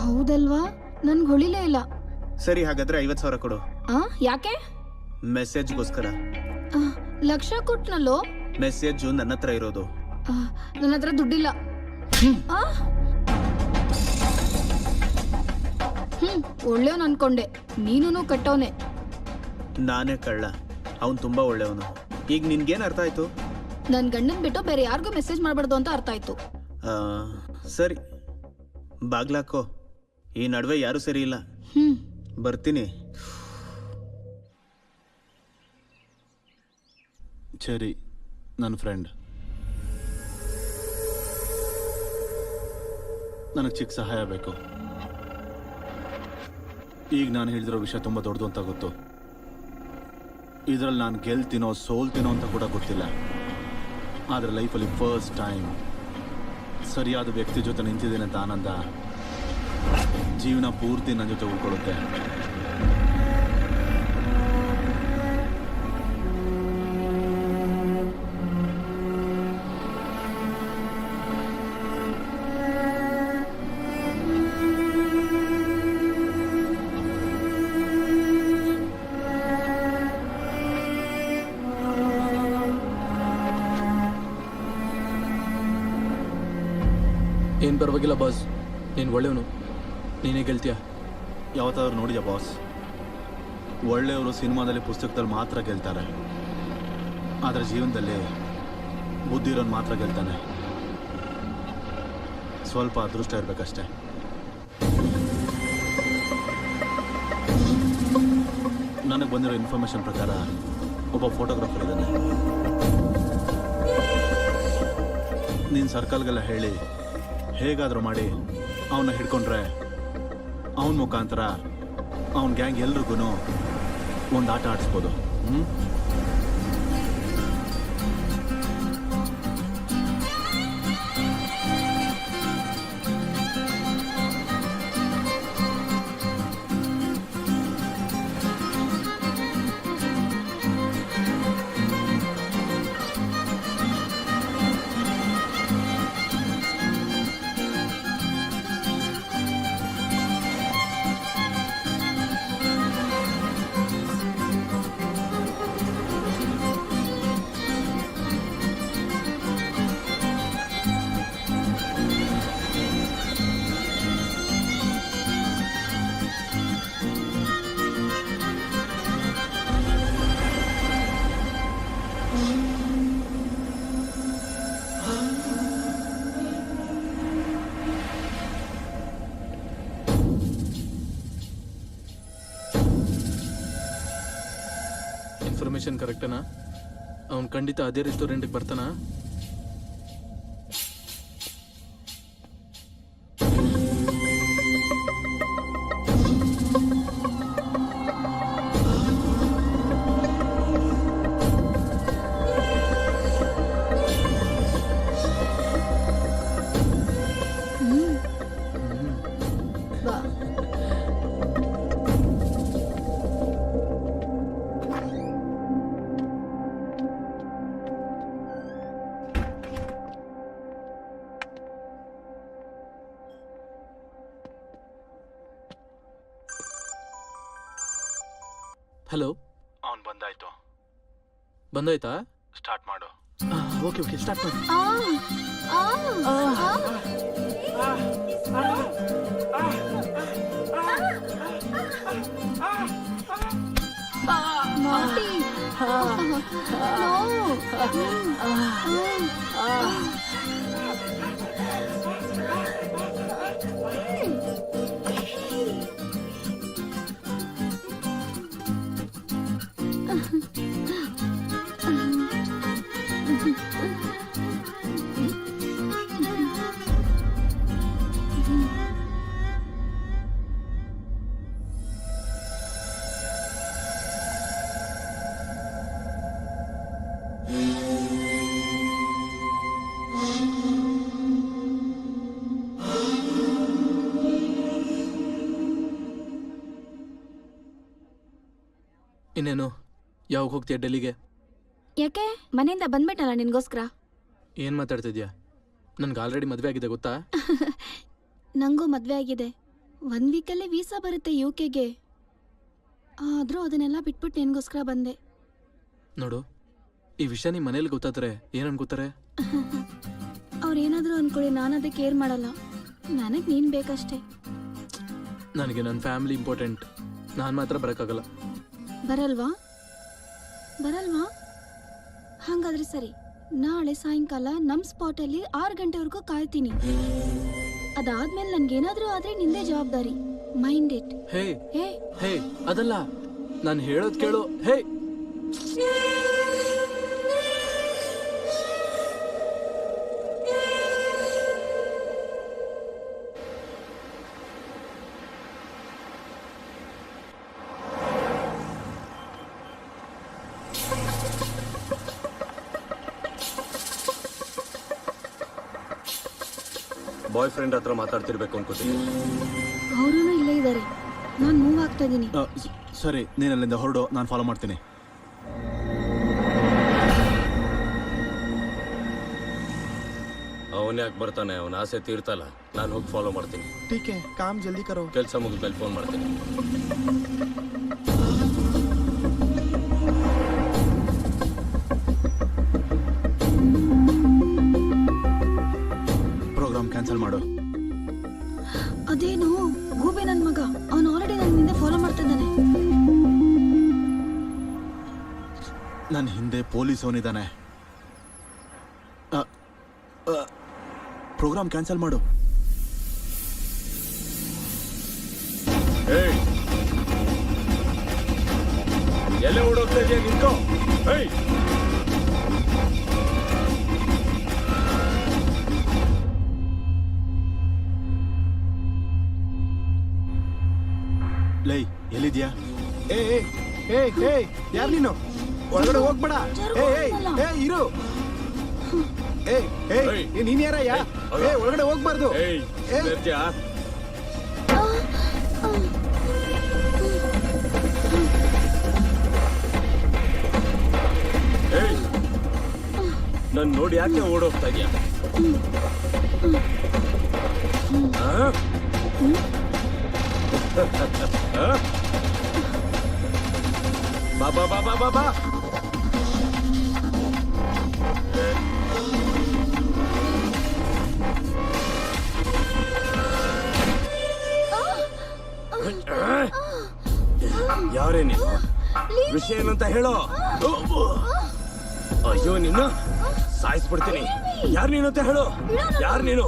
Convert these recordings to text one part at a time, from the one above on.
ಹೌದಲ್ವಾ, ನನ್ಗೆ ಹೊಳಿಲೇ ಇಲ್ಲ. ಸರಿ, ಹಾಗಾದ್ರೆ 50,000 ಕೊಡು. ಯಾಕೆ? ಮೆಸೇಜ್ಗೋಸ್ಕರ. ಲಕ್ಷ ಕೊಟ್ನಲ್ಲೋ. ಮೆಸೇಜ್ ನನ್ನ ಹತ್ರ ಇರೋದು. ನನ್ನ ಹತ್ರ ದುಡ್ಡಿಲ್ಲ. ಒಳ್ಳೆಯವನು ಅನ್ಕೊಂಡೆ, ನೀನು ಕಟ್ಟವನೆ. ನಾನೇ ಕಳ್ಳ, ಅವನು ತುಂಬಾ ಒಳ್ಳೆಯವನು. ಈಗ ನಿನ್ಗೇನು ಅರ್ಥ ಆಯ್ತು? ನನ್ ಗಂಡನ್ ಬಿಟ್ಟು ಬೇರೆ ಯಾರಿಗೂ ಮೆಸೇಜ್ ಮಾಡಬಾರ್ದು ಅಂತ ಅರ್ಥ ಆಯ್ತು. ಸರಿ, ಬಾಗ್ಲಾಕೋ. ಈ ನಡುವೆ ಯಾರು ಸರಿ ಇಲ್ಲ. ಬರ್ತೀನಿ. ಸರಿ, ನನ್ನ ಫ್ರೆಂಡ್. ನನಗೆ ಚಿಕ್ಕ ಸಹಾಯ ಬೇಕು. ಈಗ ನಾನು ಹೇಳಿದಿರೋ ವಿಷಯ ತುಂಬ ದೊಡ್ಡದು ಅಂತ ಗೊತ್ತು. ಇದರಲ್ಲಿ ನಾನು ಗೆಲ್ತೀನೋ ಸೋಲ್ತೀನೋ ಅಂತ ಕೂಡ ಗೊತ್ತಿಲ್ಲ. ಆದರೆ ಲೈಫಲ್ಲಿ ಫಸ್ಟ್ ಟೈಮ್ ಸರಿಯಾದ ವ್ಯಕ್ತಿ ಜೊತೆ ನಿಂತಿದ್ದೇನೆ ಅಂತ ಆನಂದ ಜೀವನ ಪೂರ್ತಿ ನನ್ನ ಜೊತೆ ಉಳ್ಕೊಳ್ಳುತ್ತೆ. ಏನು ಪರವಾಗಿಲ್ಲ ಬಾಸ್, ನೀನು ಒಳ್ಳೆಯವನು, ನೀನೇ ಗೆಲ್ತೀಯ. ಯಾವತ್ತಾದ್ರೂ ನೋಡಿದ್ಯಾ ಬಾಸ್? ಒಳ್ಳೆಯವರು ಸಿನಿಮಾದಲ್ಲಿ ಪುಸ್ತಕದಲ್ಲಿ ಮಾತ್ರ ಗೆಲ್ತಾರೆ, ಆದರೆ ಜೀವನದಲ್ಲಿ ಬುದ್ಧಿ ಇರೋನು ಮಾತ್ರ ಗೆಲ್ತಾನೆ. ಸ್ವಲ್ಪ ಅದೃಷ್ಟ ಇರಬೇಕಷ್ಟೆ. ನನಗೆ ಬಂದಿರೋ ಇನ್ಫಾರ್ಮೇಶನ್ ಪ್ರಕಾರ ಒಬ್ಬ ಫೋಟೋಗ್ರಾಫರ್ ಇದ್ದಾನೆ. ನೀನು ಸರ್ಕಲ್ಗೆಲ್ಲ ಹೇಳಿ ಹೇಗಾದರೂ ಮಾಡಿ ಅವನ್ನ ಹಿಡ್ಕೊಂಡ್ರೆ ಅವನ ಮುಖಾಂತರ ಅವನ ಗ್ಯಾಂಗ್ ಎಲ್ರಿಗೂ ಒಂದು ಆಟ ಆಡಿಸ್ಬೋದು. ಇನ್ಫಾರ್ಮೇಶನ್ ಕರೆಕ್ಟನಾ? ಅವ್ನು ಖಂಡಿತ ಅದೇ ರೆಸ್ಟೋರೆಂಟಿಗೆ ಬರ್ತಾನಾ? ಹಲೋ, ಅವನು ಬಂದಾಯ್ತಾ? ಸ್ಟಾರ್ಟ್ ಮಾಡು. ಓಕೆ ಓಕೆ, ಸ್ಟಾರ್ಟ್ ಮಾಡಿ. ಇನ್ನೇನು, ಯಾವಾಗ ಹೋಗ್ತೀಯ ಡೆಲ್ಲಿಗೆ? ಯಾಕೆ? ಮನೆಯಿಂದ ಬಂದ್ಬಿಟ್ಟಲ್ಲ ನಿನ್ಗೋಸ್ಕರ. ಏನು ಮಾತಾಡ್ತಿದ್ಯಾ? ನನ್ಗೆ ಆಲ್ರೆಡಿ ಮದುವೆ ಆಗಿದೆ ಗೊತ್ತಾ? ನಂಗೂ ಮದುವೆ ಆಗಿದೆ. 1 ವೀಕಲ್ಲೇ ವೀಸಾ ಬರುತ್ತೆ UKಗೆ. ಆದರೂ ಅದನ್ನೆಲ್ಲ ಬಿಟ್ಬಿಟ್ಟು ನಿನಗೋಸ್ಕರ ಬಂದೆ. ನೋಡು, ಈ ವಿಷಯ ನಿಮ್ಮ ಮನೇಲಿ ಗೊತ್ತಾದ್ರೆ ಏನು ಅನ್ಕೋತಾರೆ? ಅವ್ರೇನಾದರೂ ಅನ್ಕೊಳ್ಳಿ, ನಾನು ಅದಕ್ಕೆ ಕೇರ್ ಮಾಡಲ್ಲ. ನನಗೆ ನೀನು ಬೇಕಷ್ಟೇ. ನನಗೆ ನನ್ನ ಫ್ಯಾಮಿಲಿ ಇಂಪಾರ್ಟೆಂಟ್. ನಾನು ಮಾತ್ರ ಬರೋಕ್ಕಾಗಲ್ಲ. ಬರಲ್ವಾ? ಹಾಗಾದ್ರೆ ಸರಿ, ನಾಳೆ ಸಾಯಂಕಾಲ ನಮ್ಮ ಸ್ಪಾಟಲ್ಲಿ 6 ಗಂಟೆವರೆಗೂ ಕಾಯ್ತೀನಿ. ಅದಾದ್ಮೇಲೆ ನನ್ಗೇನಾದ್ರೂ ಆದ್ರೆ ನಿಂದೇ ಜವಾಬ್ದಾರಿ. Mind it. ಹೇ ಹೇ ಹೇ, ಅದಲ್ಲ, ನಾನು ಹೇಳೋದು ಕೇಳು. ಹೇ, ಬಾಯ್ ಫ್ರೆಂಡ್ ಹತ್ರ ಮಾತಾಡ್ತಿರ್ಬೇಕು ಅನ್ಕೋತೀನಿ. ಅವರೂ ಇಲ್ಲೇ ಇದ್ದಾರೆ. ನಾನು ಮೂವ್ ಆಗ್ತಾ ಇದ್ದೀನಿ. ಸರಿ, ನೀನು ಅಲ್ಲಿಂದ ಹೊರಡು, ನಾನು ಫಾಲೋ ಮಾಡ್ತೀನಿ. ಅವನ್ ಯಾಕೆ ಬರ್ತಾನೆ? ಅವನ ಆಸೆ ತೀರ್ತಲ್ಲ. ನಾನು ಹೋಗಿ ಫಾಲೋ ಮಾಡ್ತೀನಿ. ठीक है, काम जल्दी करो. ಕೆಲಸ ಮುಗಿದ್ಮೇಲೆ ಫೋನ್ ಮಾಡ್ತೀನಿ. ಪ್ರೋಗ್ರಾಮ್ ಕ್ಯಾನ್ಸಲ್ ಮಾಡು. ಅದೇನು ಗೂಬೆ ನನ್ನ ಮಗ, ಅವನು ಆಲ್ರೆಡಿ ನನ್ನ ಹಿಂದೆ ಫಾಲೋ ಮಾಡ್ತಾ ಇದ್ದಾನೆ. ನನ್ನ ಹಿಂದೆ ಪೊಲೀಸ್ ಅವನಿದ್ದಾನೆ. ಪ್ರೋಗ್ರಾಮ್ ಕ್ಯಾನ್ಸಲ್ ಮಾಡು. ಎಲ್ಲೇ ಓಡೋಗ್ತಾ ಇದೆಯಾ? ನಿಂತು. ಲೈ, ಎಲ್ಲಿದ್ಯಾ? ಯಾರು ನೀನು? ಒಳಗಡೆ ಹೋಗ್ಬೇಡ. ಇರು. ನೀನ್ ಯಾರಯ್ಯ? ಒಳಗಡೆ ಹೋಗ್ಬಾರ್ದು. ನನ್ ನೋಡಿ ಯಾಕೆ ಓಡೋಗ್ತಾ ಇದೆಯಾ? ಬಾಬಾ ಬಾಬಾ ಬಾಬಾ, ಯಾರೇ ನೀನು? ವಿಷಯ ಏನಂತ ಹೇಳೋ. ಅಯ್ಯೋ, ನಿನ್ನ ಸಾಯಿಸ್ಬಿಡ್ತೀನಿ. ಯಾರು ನೀನು ಅಂತ ಹೇಳು. ಯಾರು ನೀನು?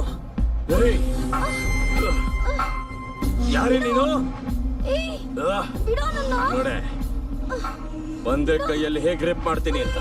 ಯಾರೇ ನೀನು? ನೋಡೆ, ಒಂದೇ ಕೈಯಲ್ಲಿ ಹೇಗೆ ರೇಪ್ ಮಾಡ್ತೀನಿ ಅಂತ.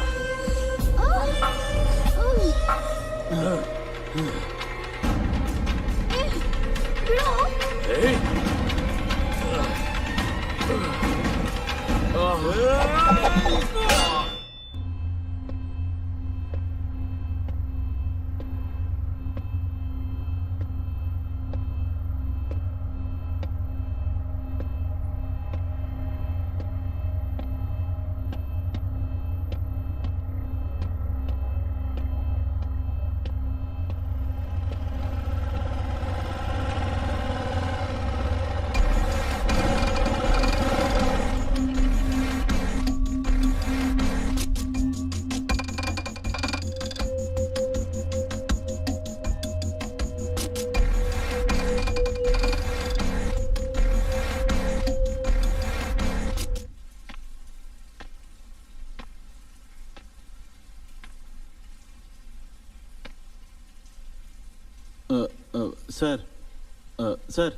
ಸರ್,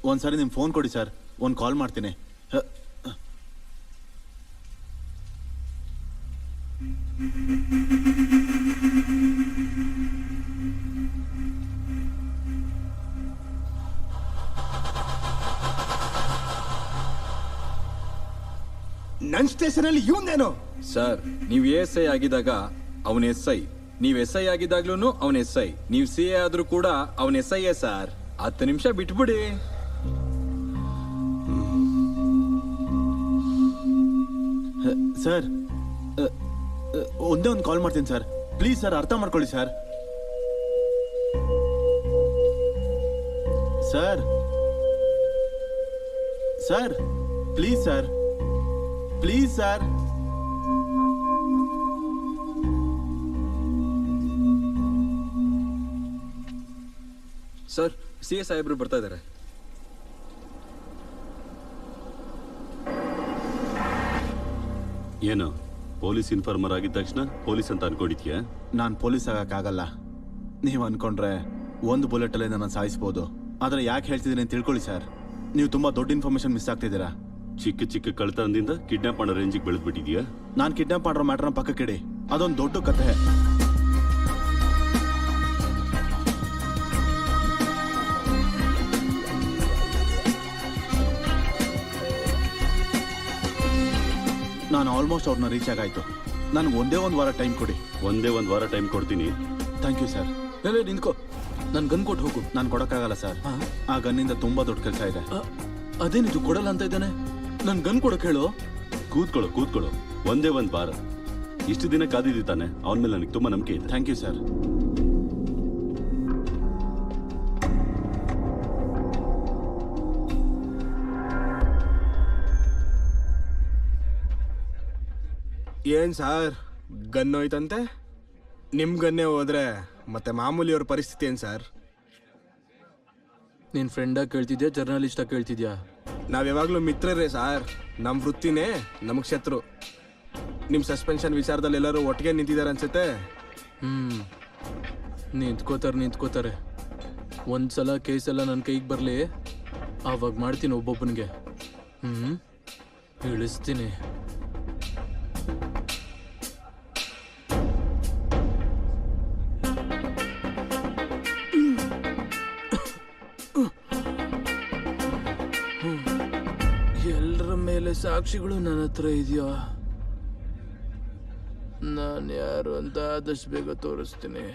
ಒಂದ್ಸಾರಿ ನಿಮ್ಮ ಫೋನ್ ಕೊಡಿ ಸರ್, ಒಂದು ಕಾಲ್ ಮಾಡ್ತೀನಿ. ನನ್ ಸ್ಟೇಷನ್ ಅಲ್ಲಿ ಇವನೇನು? ಸರ್, ನೀವು ಎಸ್ಐ ಆಗಿದಾಗ ಅವನ ಎಸ್ಐ, ನೀವು ಎಸ್ಐ ಆಗಿದಾಗ್ಲೂ ಅವನ ಎಸ್ಐ, ನೀವು CA ಆದ್ರೂ ಕೂಡ ಅವನ ಎಸ್ಐ ಸರ್. 10 ನಿಮಿಷ ಬಿಟ್ಬಿಡಿ. ಸರ್, ಒಂದೇ ಒಂದು ಕಾಲ್ ಮಾಡ್ತೀನಿ ಸರ್, ಪ್ಲೀಸ್ ಸರ್, ಅರ್ಥ ಮಾಡ್ಕೊಳ್ಳಿ sir. Sir sir please sir, please sir. Sir C A ಸಾಹೇಬ್ರು ಬರ್ತಾ ಇದ್ದಾರೆ. ಏನು ಪೊಲೀಸ್ ಇನ್ಫಾರ್ಮರ್ ಆಗಿದ ತಕ್ಷಣ ಪೊಲೀಸ್ ಅಂತ ಅನ್ಕೊಂಡಿದ್ಯಾ? ನಾನು ಪೊಲೀಸ್ ಆಗಕ್ಕಾಗಲ್ಲ. ನೀವು ಅನ್ಕೊಂಡ್ರೆ ಒಂದು ಬುಲೆಟಲ್ಲೇ ನನ್ನ ಸಾಯಿಸ್ಬೋದು. ಆದರೆ ಯಾಕೆ ಹೇಳ್ತಿದ್ದೀನಿ ಅಂತ ತಿಳ್ಕೊಳ್ಳಿ ಸರ್. ನೀವು ತುಂಬ ದೊಡ್ಡ ಇನ್ಫಾರ್ಮೇಶನ್ ಮಿಸ್ ಆಗ್ತಿದ್ದೀರಾ. ಚಿಕ್ಕ ಚಿಕ್ಕ ಕಳ್ತನದಿಂದ ಕಿಡ್ನಾಪ್ ಮಾಡೋ ರೇಂಜಿಗೆ ಬೆಳೆದ್ಬಿಟ್ಟಿದ್ಯಾ? ನಾನು ಕಿಡ್ನಾಪ್ ಮಾಡಿರೋ ಮ್ಯಾಟ್ರನ್ನ ಪಕ್ಕಕ್ಕಿಡಿ, ಅದೊಂದು ದೊಡ್ಡ ಕಥೆ. ನಾನು ಆಲ್ಮೋಸ್ಟ್ ಅವ್ರನ್ನ ರೀಚ್ ಆಗಾಯ್ತು. ನನಗೆ ಒಂದೇ ಒಂದು ವಾರ ಟೈಮ್ ಕೊಡಿ. ಒಂದೇ ಒಂದು ವಾರ ಟೈಮ್ ಕೊಡ್ತೀನಿ. Thank you sir. ಎಲ್ಲ ನಿಂತ್ಕೋ, ನಾನು ಗನ್ ಕೊಟ್ಟು ಹೋಗು. ನಾನು ಕೊಡೋಕ್ಕಾಗಲ್ಲ ಸರ್, ಆ ಗನ್ನಿಂದ ತುಂಬ ದೊಡ್ಡ ಕೆಲಸ ಇದೆ. ಅದೇನಿದು ಕೊಡಲ್ಲ ಅಂತ ಇದ್ದಾನೆ, ನನ್ ಗನ್ ಕೊಡಕ್ ಹೇಳು. ಕೂತ್ಕೊಳ್ಳೋ. ಒಂದೇ ಒಂದು ವಾರ. ಇಷ್ಟು ದಿನ ಕಾದಿದ್ದಾನೆ, ಅವನ ಮೇಲೆ ನನಗೆ ತುಂಬಾ ನಂಬಿಕೆ ಇದೆ. Thank you sir. ಏನ್ ಸರ್ ಗನ್ ಹೋಯ್ತಂತೆ? ನಿಮ್ ಗನ್ನೇ ಹೋದ್ರೆ ಮತ್ತೆ ಮಾಮೂಲಿ ಅವ್ರ ಪರಿಸ್ಥಿತಿ ಏನ್ ಸರ್? ನೀನ್ ಫ್ರೆಂಡಾಗಿ ಕೇಳ್ತಿದ್ಯಾ, ಜರ್ನಲಿಸ್ಟಾಗಿ ಕೇಳ್ತಿದ್ಯಾ? ನಾವ್ ಯಾವಾಗ್ಲೂ ಮಿತ್ರರೇ ಸರ್. ನಮ್ ವೃತ್ತಿನೇ ನಮಗ್ ಶತ್ರು. ನಿಮ್ ಸಸ್ಪೆನ್ಷನ್ ವಿಚಾರದಲ್ಲಿ ಎಲ್ಲರೂ ಒಟ್ಟಿಗೆ ನಿಂತಿದ್ದಾರೆ ಅನ್ಸುತ್ತೆ. ನಿಂತ್ಕೋತಾರೆ. ಒಂದ್ಸಲ ಕೇಸೆಲ್ಲ ನನ್ನ ಕೈಗೆ ಬರಲಿ, ಆವಾಗ ಮಾಡ್ತೀನಿ ಒಬ್ಬೊಬ್ಬನಿಗೆ. ಇಳಿಸ್ತೀನಿ. ಎಲ್ಲರ ಮೇಲೆ ಸಾಕ್ಷಿಗಳು ನನ್ನ ಹತ್ರ ಇದೆಯಾ? ನಾನು ಯಾರು ಅಂತ ಆದಷ್ಟು ಬೇಗ ತೋರಿಸ್ತೀನಿ.